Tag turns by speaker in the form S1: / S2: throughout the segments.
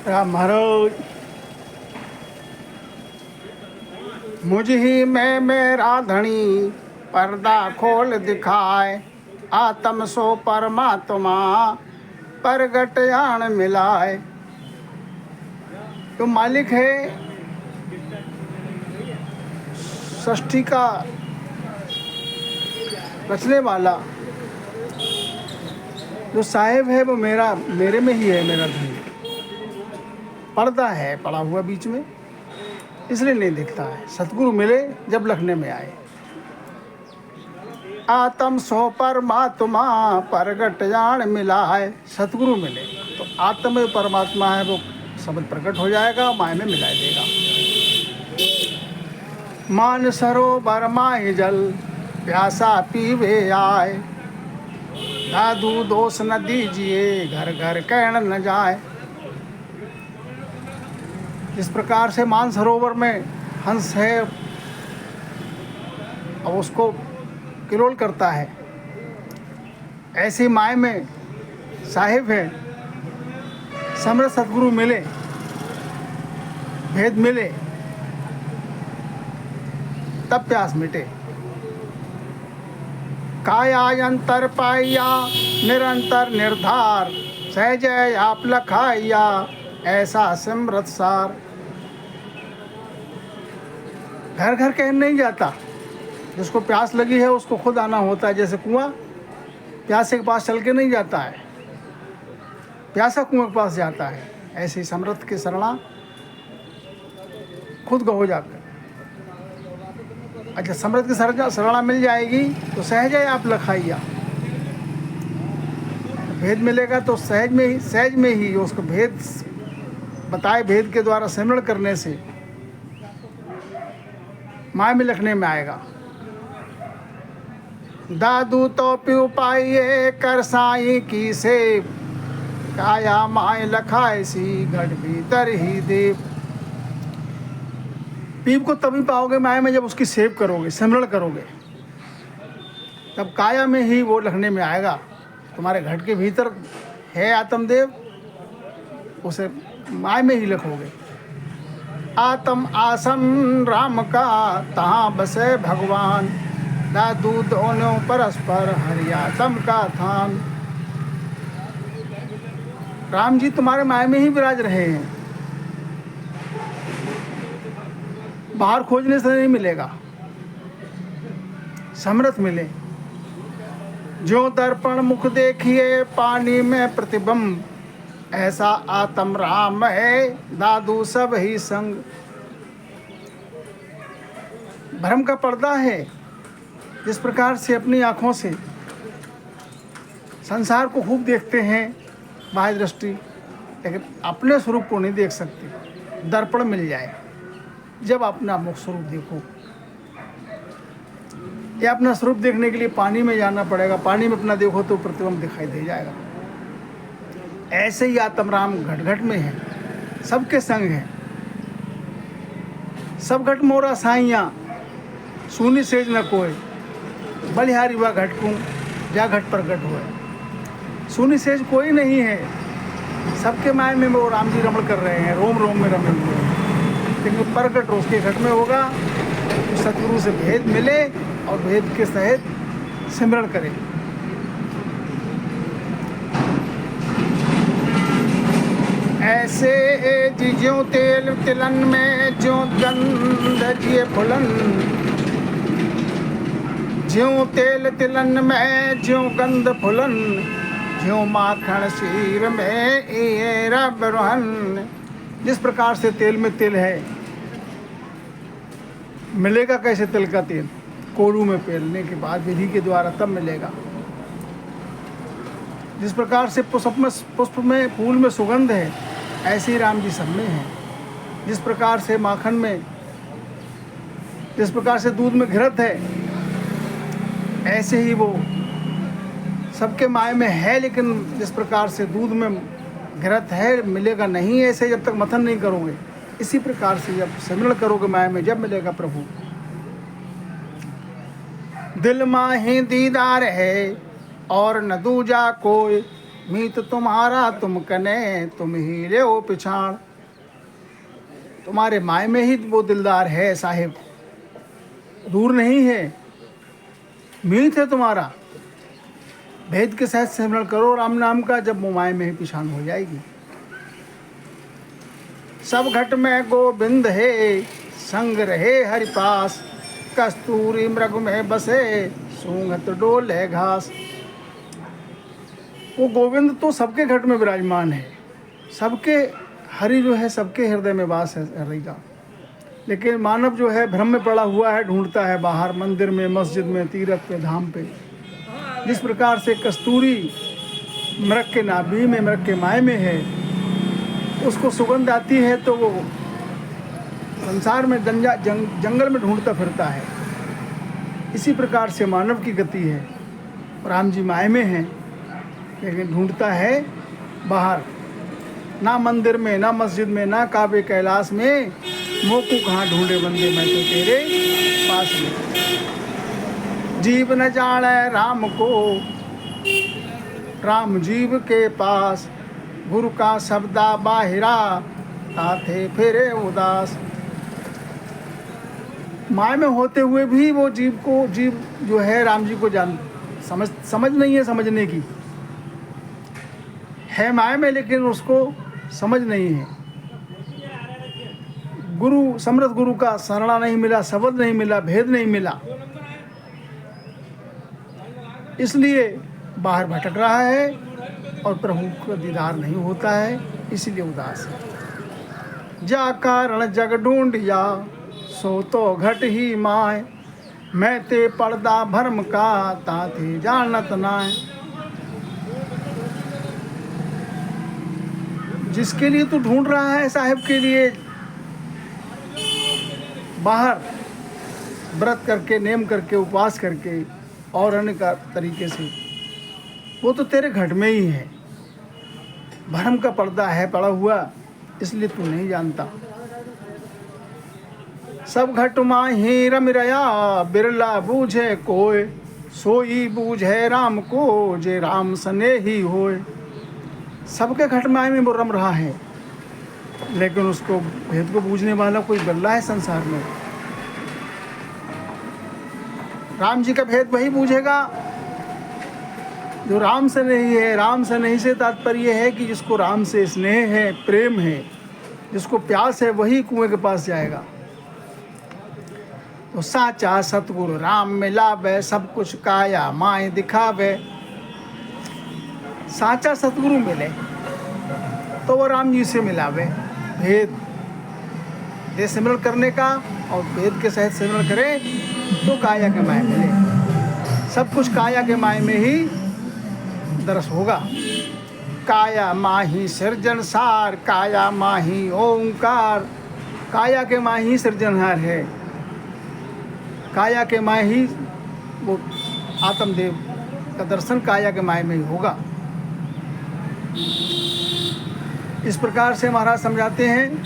S1: राम महाराज। मुझ ही में मेरा धनी पर्दा खोल दिखाए, आत्म सो परमात्मा प्रगट आन मिलाए। तो मालिक है सृष्टि का रचने वाला, जो साहेब है वो मेरे में ही है। मेरा धनी पर्दा है पड़ा हुआ बीच में, इसलिए नहीं दिखता है। सतगुरु मिले जब लखने में आए। आत्म सो परमात्मा प्रगट जान मिला है। सतगुरु मिले तो आत्म में परमात्मा है वो शब्द प्रकट हो जाएगा, माय में मिला देगा। मान सरोवर माय जल प्यासा पीवे आए, दादू दोष न दीजिए घर घर कहन न जाए। इस प्रकार से मान सरोवर में हंस है और उसको किलोल करता है, ऐसी माय में साहिब है। समर्थ सतगुरु मिले, भेद मिले, तब प्यास मिटे। काया अंतर पाइया निरंतर निर्धार, सहजय आप लखाइया ऐसा सिमरत सार। घर घर कह नहीं जाता, जिसको प्यास लगी है उसको खुद आना होता है। जैसे कुआं प्यासे के पास चल के नहीं जाता है, प्यासा कुआं के पास जाता है, ऐसे ही समर्थ के शरणा खुद गहो जाकर। अच्छा, समर्थ की शरणा मिल जाएगी तो सहज है आप लखाइया। भेद मिलेगा तो सहज में ही उसको भेद बताए, भेद के द्वारा सिमरण करने से माय में लखने में आएगा। दादू तो प्यू पाइए कर साई की सेव, काया माय लखाए सी घट भीतर ही देव। पीप को तभी पाओगे माया में जब उसकी सेव करोगे, सिमरण करोगे, तब काया में ही वो लखने में आएगा। तुम्हारे घट के भीतर है आत्मदेव, उसे माया में ही लखोगे। आत्म आसन राम का तहाँ बसे भगवान, दादू दोनों परस्पर हरियातम का थान। राम जी तुम्हारे माया में ही विराज रहे हैं, बाहर खोजने से नहीं मिलेगा। समर्थ मिले जो दर्पण मुख देखिए पानी में प्रतिबिंब, ऐसा आत्म राम है दादू सब ही संग। भ्रम का पर्दा है, जिस प्रकार से अपनी आँखों से संसार को खूब देखते हैं बाह्य दृष्टि, लेकिन अपने स्वरूप को नहीं देख सकते। दर्पण मिल जाए जब अपना मुख स्वरूप देखो। ये अपना स्वरूप देखने के लिए पानी में जाना पड़ेगा, पानी में अपना देखो तो प्रतिबिंब दिखाई दे जाएगा। ऐसे ही आत्म राम घट घट में है, सबके संग है। सब घट मोरा साइया सुनी सेज न कोई, बलिहारी व घटकूँ जा घट पर घट हुए। सुनी सेज कोई नहीं है, सबके माय में वो राम जी रमण कर रहे हैं, रोम रोम में रमे हुए हैं। लेकिन प्रकट रोज के घट में होगा तो सतगुरु से भेद मिले और भेद के सहित सिमरण करे। ऐसे ज्यों तेल तिलन में ज्यों गंध जिए फुलन, ज्यों तेल तिलन में ज्यों गंध फुलन, ज्यों माखन शीर में ये रब रोहन। जिस प्रकार से तेल में तिल है, मिलेगा कैसे तिल का तेल? कोड़ू में पेलने के बाद विधि के द्वारा तब मिलेगा। जिस प्रकार से पुष्प में फूल में सुगंध है, ऐसे ही राम जी सब में है। जिस प्रकार से माखन में, जिस प्रकार से दूध में घृत है, ऐसे ही वो सबके माय में है। लेकिन जिस प्रकार से दूध में घृत है, मिलेगा नहीं ऐसे जब तक मथन नहीं करोगे। इसी प्रकार से जब सिमरण करोगे माया में, जब मिलेगा प्रभु। दिल माही दीदार है और न दूजा कोई, मीत तुम्हारा तुम कने तुम ही ले ओ पिछाड़। तुम्हारे माय में ही वो दिलदार है साहिब, दूर नहीं है। मीत है तुम्हारा, भेद के साथ सिमरण करो राम नाम का, जब वो माय में ही पिछाड़ हो जाएगी। सब घट में गोविंद है, संग रहे हरि पास। कस्तूरी मृग में बसे, सूंघत डोले घास। वो गोविंद तो सबके घट में विराजमान है, सबके हरि जो है सबके हृदय में वास है हरि का। लेकिन मानव जो है भ्रम में पड़ा हुआ है, ढूंढता है बाहर मंदिर में, मस्जिद में, तीर्थ पे, धाम पे। जिस प्रकार से कस्तूरी मृग के नाभि में, मृग के माय में है, उसको सुगंध आती है तो वो संसार में जंगल में ढूंढता फिरता है। इसी प्रकार से मानव की गति है। राम जी माय में हैं, लेकिन ढूंढता है बाहर, ना मंदिर में, ना मस्जिद में, ना काबे कैलाश में। मोकू कहाँ ढूंढे बंदे, मैं तो तेरे पास में। जीव न जाने राम को, राम जीव के पास। गुरु का शब्दा बाहिरा, ताथे फिरे उदास। माय में होते हुए भी वो जीव जो है राम जी को समझ नहीं है, समझने की है माय में, लेकिन उसको समझ नहीं है। गुरु, समर्थ गुरु का शरणा नहीं मिला, शब्द नहीं मिला, भेद नहीं मिला, इसलिए बाहर भटक रहा है और प्रभु का दीदार नहीं होता है, इसीलिए उदास है। जा कारण जग ढूंढिया, सो तो घट ही माय। मैं ते पर्दा भरम का, ताथे जानत नाय। जिसके लिए तू ढूंढ रहा है साहिब के लिए, बाहर व्रत करके, नेम करके, उपवास करके और अन्य का तरीके से, वो तो तेरे घट में ही है। भरम का पर्दा है पड़ा हुआ, इसलिए तू नहीं जानता। सब घट माही रम रया, बिरला बूझे कोय। सोई बूझे राम को, जे राम सने ही होए। सबके घट माय में वो रम रहा है, लेकिन उसको भेद को बूझने वाला कोई बिरला है संसार में। राम जी का भेद वही बूझेगा जो राम से नहीं है। राम से नहीं से तात्पर्य है कि जिसको राम से स्नेह है, प्रेम है, जिसको प्यास है, वही कुएं के पास जाएगा। तो साचा सतगुरु राम मिलावे, सब कुछ काया माए दिखावे। साचा सतगुरु मिले तो वो राम जी से मिलावे। भेद दे सिमरण करने का, और भेद के सहित सिमरण करे तो काया के माय मिले। सब कुछ काया के माय में ही दरस होगा। काया माही सृजनसार, काया माही ओंकार। काया के माही सृजनहार है, काया के माय ही वो आत्मदेव का दर्शन काया के माय में ही होगा। इस प्रकार से महाराज समझाते हैं।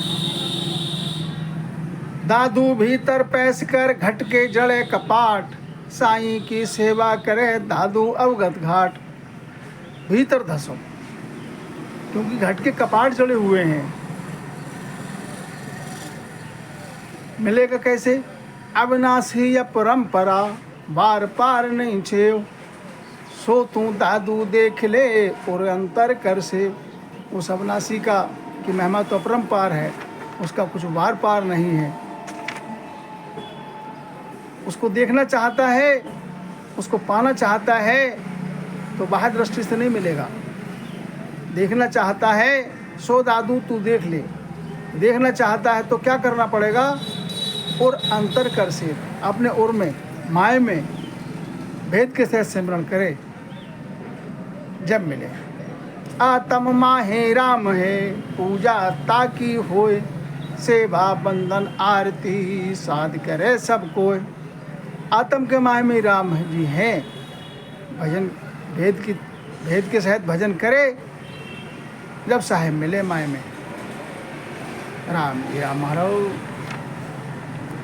S1: दादू भीतर पैस कर, घट के जड़े कपाट। साईं की सेवा करे, दादू अवगत घाट। भीतर धसो, क्योंकि घट के कपाट जड़े हुए हैं। मिलेगा कैसे? अविनाशी या परंपरा, बार पार नहीं छेव। सो तू दादू देख ले, और अंतर कर से। उस अविनाशी का की महिमा तो अपरंपार है, उसका कुछ बार पार नहीं है। उसको देखना चाहता है, उसको पाना चाहता है, तो बाह्य दृष्टि से नहीं मिलेगा। देखना चाहता है, सो दादू तू देख ले। देखना चाहता है तो क्या करना पड़ेगा? और अंतर कर से, अपने ओर में, माय में भेद के साथ सिमरण करे, जब मिले। आत्म माहे राम है, पूजा ताकि होए। सेवा बंधन आरती, साध करे सब कोई। आत्म के माय में राम जी हैं। भजन भेद के सहित भजन करे, जब साहेब मिले माय में। राम जी राम महाराज।